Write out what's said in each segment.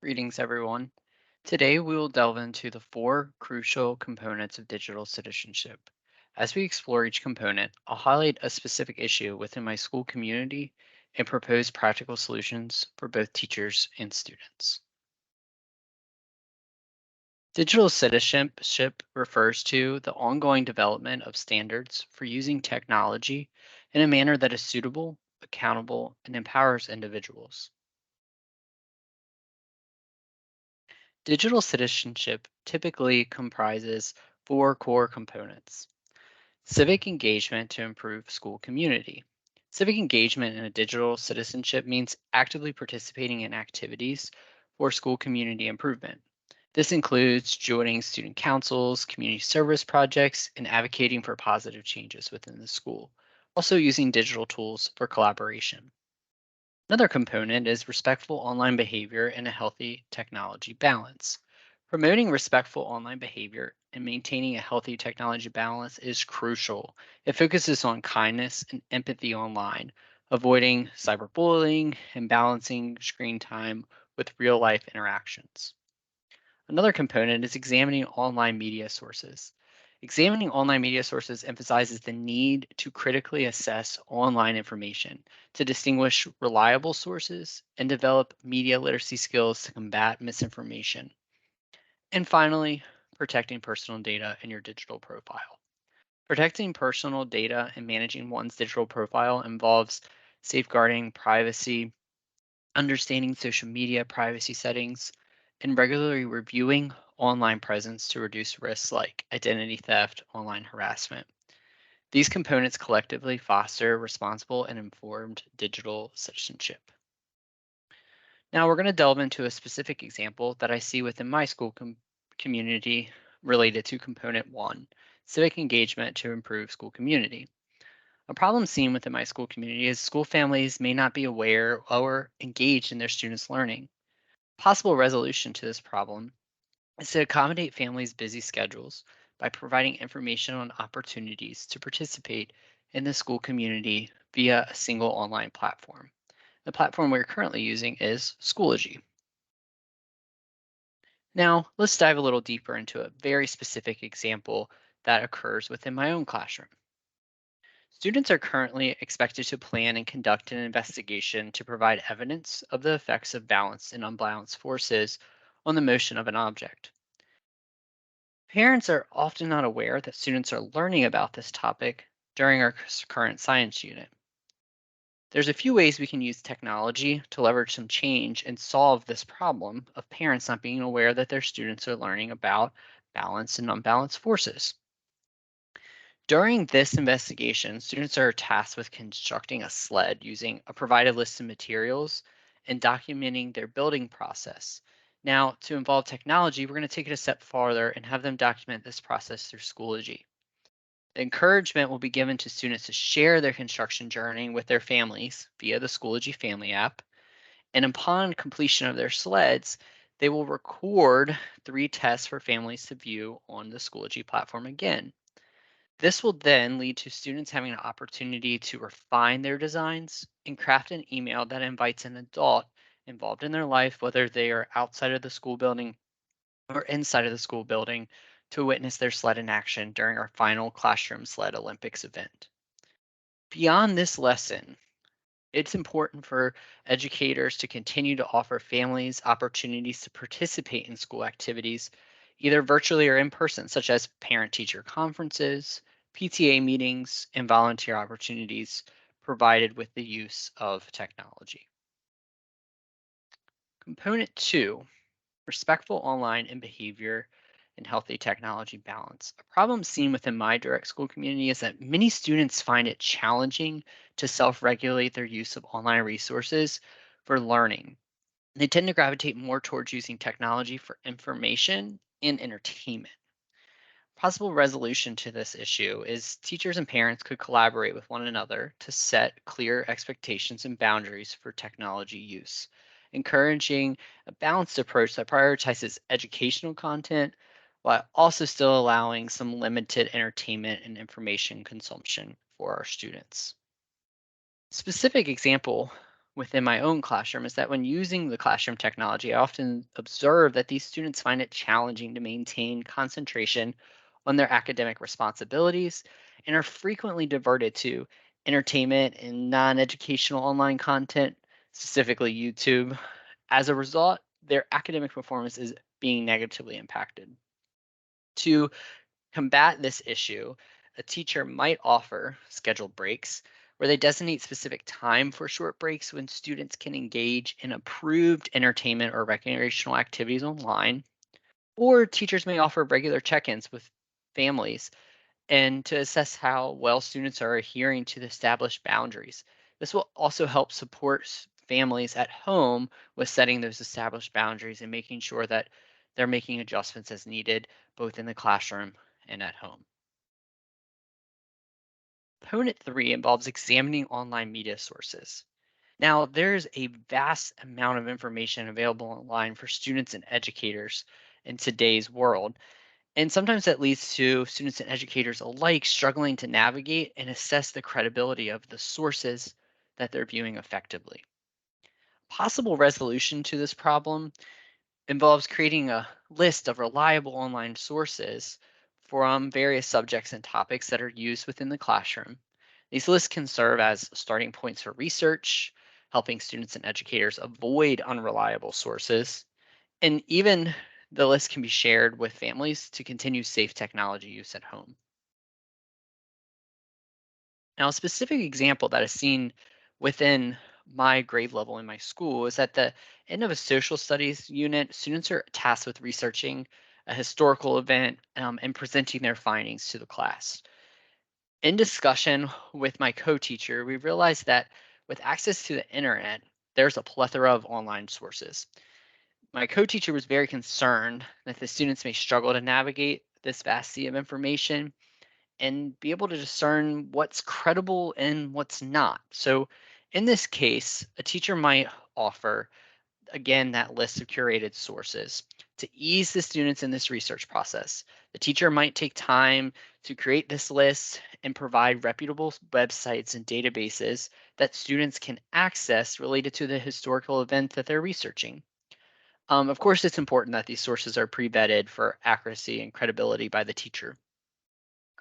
Greetings, everyone. Today, we will delve into the four crucial components of digital citizenship. As we explore each component, I'll highlight a specific issue within my school community and propose practical solutions for both teachers and students. Digital citizenship refers to the ongoing development of standards for using technology in a manner that is suitable, accountable, and empowers individuals. Digital citizenship typically comprises four core components. Civic engagement to improve school community. Civic engagement in a digital citizenship means actively participating in activities for school community improvement. This includes joining student councils, community service projects, and advocating for positive changes within the school. Also, using digital tools for collaboration. Another component is respectful online behavior and a healthy technology balance. Promoting respectful online behavior and maintaining a healthy technology balance is crucial. It focuses on kindness and empathy online, avoiding cyberbullying and balancing screen time with real life interactions. Another component is examining online media sources. Examining online media sources emphasizes the need to critically assess online information, to distinguish reliable sources, and develop media literacy skills to combat misinformation. And finally, protecting personal data in your digital profile. Protecting personal data and managing one's digital profile involves safeguarding privacy, understanding social media privacy settings, and regularly reviewing online presence to reduce risks like identity theft, online harassment. These components collectively foster responsible and informed digital citizenship. Now, we're going to delve into a specific example that I see within my school community related to component one, civic engagement to improve school community. A problem seen within my school community is school families may not be aware or engaged in their students' learning. Possible resolution to this problem is to accommodate families' busy schedules by providing information on opportunities to participate in the school community via a single online platform. The platform we're currently using is Schoology. Now, let's dive a little deeper into a very specific example that occurs within my own classroom. Students are currently expected to plan and conduct an investigation to provide evidence of the effects of balanced and unbalanced forces on the motion of an object. Parents are often not aware that students are learning about this topic during our current science unit. There's a few ways we can use technology to leverage some change and solve this problem of parents not being aware that their students are learning about balanced and unbalanced forces. During this investigation, students are tasked with constructing a sled using a provided list of materials and documenting their building process. Now, to involve technology, we're going to take it a step farther and have them document this process through Schoology. Encouragement will be given to students to share their construction journey with their families via the Schoology family app. And upon completion of their sleds, they will record 3 tests for families to view on the Schoology platform again. This will then lead to students having an opportunity to refine their designs and craft an email that invites an adult involved in their life, whether they are outside of the school building or inside of the school building, to witness their sled in action during our final classroom sled Olympics event. Beyond this lesson, it's important for educators to continue to offer families opportunities to participate in school activities, either virtually or in person, such as parent teacher conferences, PTA meetings, and volunteer opportunities provided with the use of technology. Component two, respectful online and behavior and healthy technology balance. A problem seen within my direct school community is that many students find it challenging to self regulate their use of online resources for learning. They tend to gravitate more towards using technology for information and entertainment. Possible resolution to this issue is teachers and parents could collaborate with one another to set clear expectations and boundaries for technology use, encouraging a balanced approach that prioritizes educational content while also still allowing some limited entertainment and information consumption for our students. Specific example within my own classroom is that when using the classroom technology, I often observe that these students find it challenging to maintain concentration on their academic responsibilities and are frequently diverted to entertainment and non educational online content, specifically YouTube. As a result, their academic performance is being negatively impacted. To combat this issue, a teacher might offer scheduled breaks where they designate specific time for short breaks when students can engage in approved entertainment or recreational activities online. Or teachers may offer regular check ins with families and to assess how well students are adhering to the established boundaries. This will also help support families at home with setting those established boundaries and making sure that they're making adjustments as needed, both in the classroom and at home. Component three involves examining online media sources. Now, there's a vast amount of information available online for students and educators in today's world. And sometimes that leads to students and educators alike struggling to navigate and assess the credibility of the sources that they're viewing effectively. Possible resolution to this problem involves creating a list of reliable online sources from various subjects and topics that are used within the classroom. These lists can serve as starting points for research, helping students and educators avoid unreliable sources, and even the list can be shared with families to continue safe technology use at home. Now, a specific example that is seen within my grade level in my school is at the end of a social studies unit, students are tasked with researching a historical event and presenting their findings to the class. In discussion with my co teacher, we realized that with access to the internet, there's a plethora of online sources. My co teacher was very concerned that the students may struggle to navigate this vast sea of information and be able to discern what's credible and what's not. So, in this case, a teacher might offer, again, that list of curated sources to ease the students in this research process. The teacher might take time to create this list and provide reputable websites and databases that students can access related to the historical event that they're researching. Of course, it's important that these sources are pre vetted for accuracy and credibility by the teacher.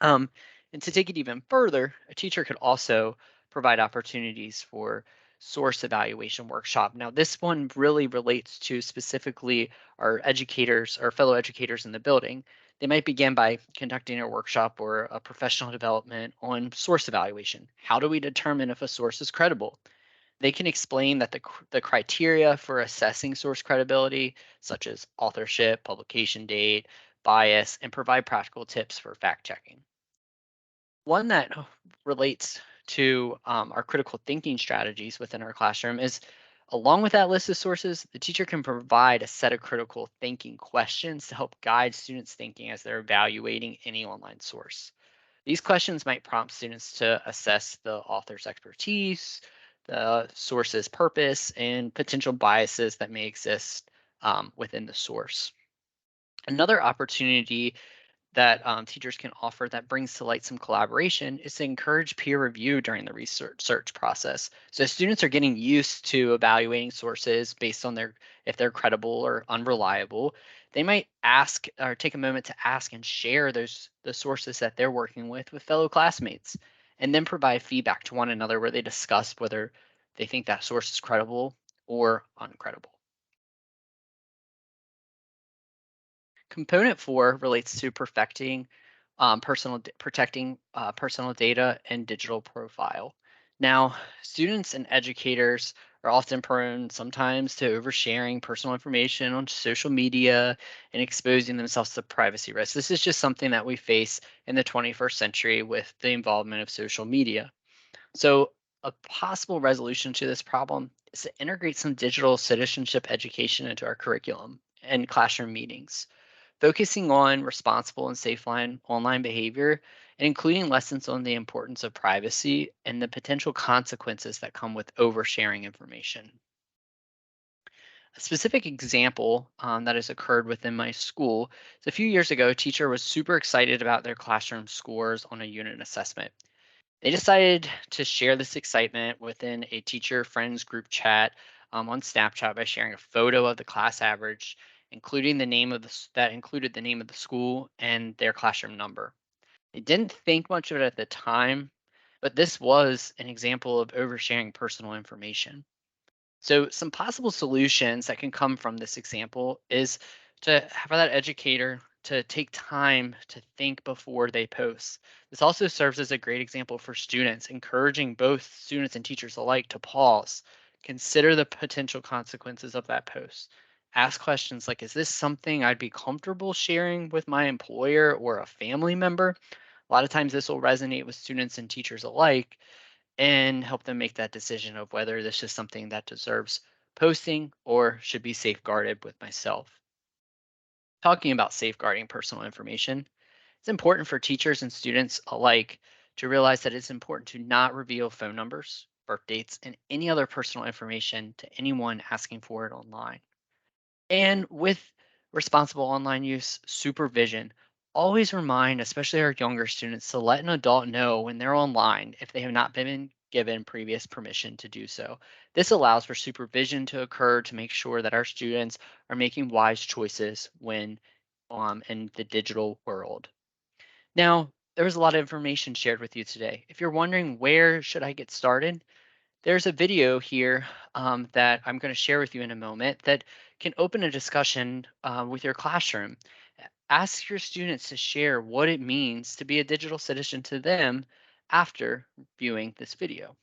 Um, and to take it even further, a teacher could also provide opportunities for source evaluation workshop. Now, this one really relates to specifically our educators, our fellow educators in the building. They might begin by conducting a workshop or a professional development on source evaluation. How do we determine if a source is credible? They can explain that the criteria for assessing source credibility, such as authorship, publication date, bias, and provide practical tips for fact checking. One that relates to our critical thinking strategies within our classroom is along with that list of sources, the teacher can provide a set of critical thinking questions to help guide students' thinking as they're evaluating any online source. These questions might prompt students to assess the author's expertise, the source's purpose, and potential biases that may exist within the source. Another opportunity that teachers can offer that brings to light some collaboration is to encourage peer review during the research search process. So students are getting used to evaluating sources based on their if they're credible or unreliable. They might ask or take a moment to ask and share those the sources that they're working with fellow classmates, and then provide feedback to one another where they discuss whether they think that source is credible or uncredible. Component four relates to perfecting protecting personal data and digital profile. Now, students and educators are often prone sometimes to oversharing personal information on social media and exposing themselves to privacy risks. This is just something that we face in the 21st century with the involvement of social media. So, a possible resolution to this problem is to integrate some digital citizenship education into our curriculum and classroom meetings, focusing on responsible and safe online behavior and including lessons on the importance of privacy and the potential consequences that come with oversharing information. A specific example that has occurred within my school is a few years ago, a teacher was super excited about their classroom scores on a unit assessment. They decided to share this excitement within a teacher friends group chat on Snapchat by sharing a photo of the class average, including the name of that included the name of the school and their classroom number. They didn't think much of it at the time, but this was an example of oversharing personal information. So, some possible solutions that can come from this example is to have that educator to take time to think before they post. This also serves as a great example for students, encouraging both students and teachers alike to pause, consider the potential consequences of that post. Ask questions like, is this something I'd be comfortable sharing with my employer or a family member? A lot of times this will resonate with students and teachers alike and help them make that decision of whether this is something that deserves posting or should be safeguarded with myself. Talking about safeguarding personal information, it's important for teachers and students alike to realize that it's important to not reveal phone numbers, birth dates, and any other personal information to anyone asking for it online. And with responsible online use supervision, always remind, especially our younger students, to let an adult know when they're online if they have not been given previous permission to do so. This allows for supervision to occur to make sure that our students are making wise choices when in the digital world. Now, there was a lot of information shared with you today. If you're wondering where should I get started, there's a video here that I'm going to share with you in a moment that can open a discussion with your classroom. Ask your students to share what it means to be a digital citizen to them after viewing this video.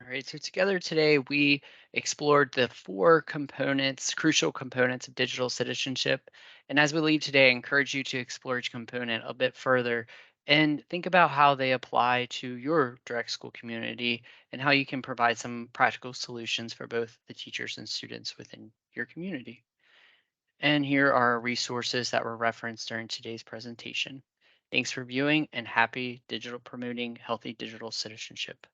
All right, so together today we explored the four components, crucial components of digital citizenship. And as we leave today, I encourage you to explore each component a bit further and think about how they apply to your direct school community and how you can provide some practical solutions for both the teachers and students within your community. And here are resources that were referenced during today's presentation. Thanks for viewing and happy digital promoting healthy digital citizenship.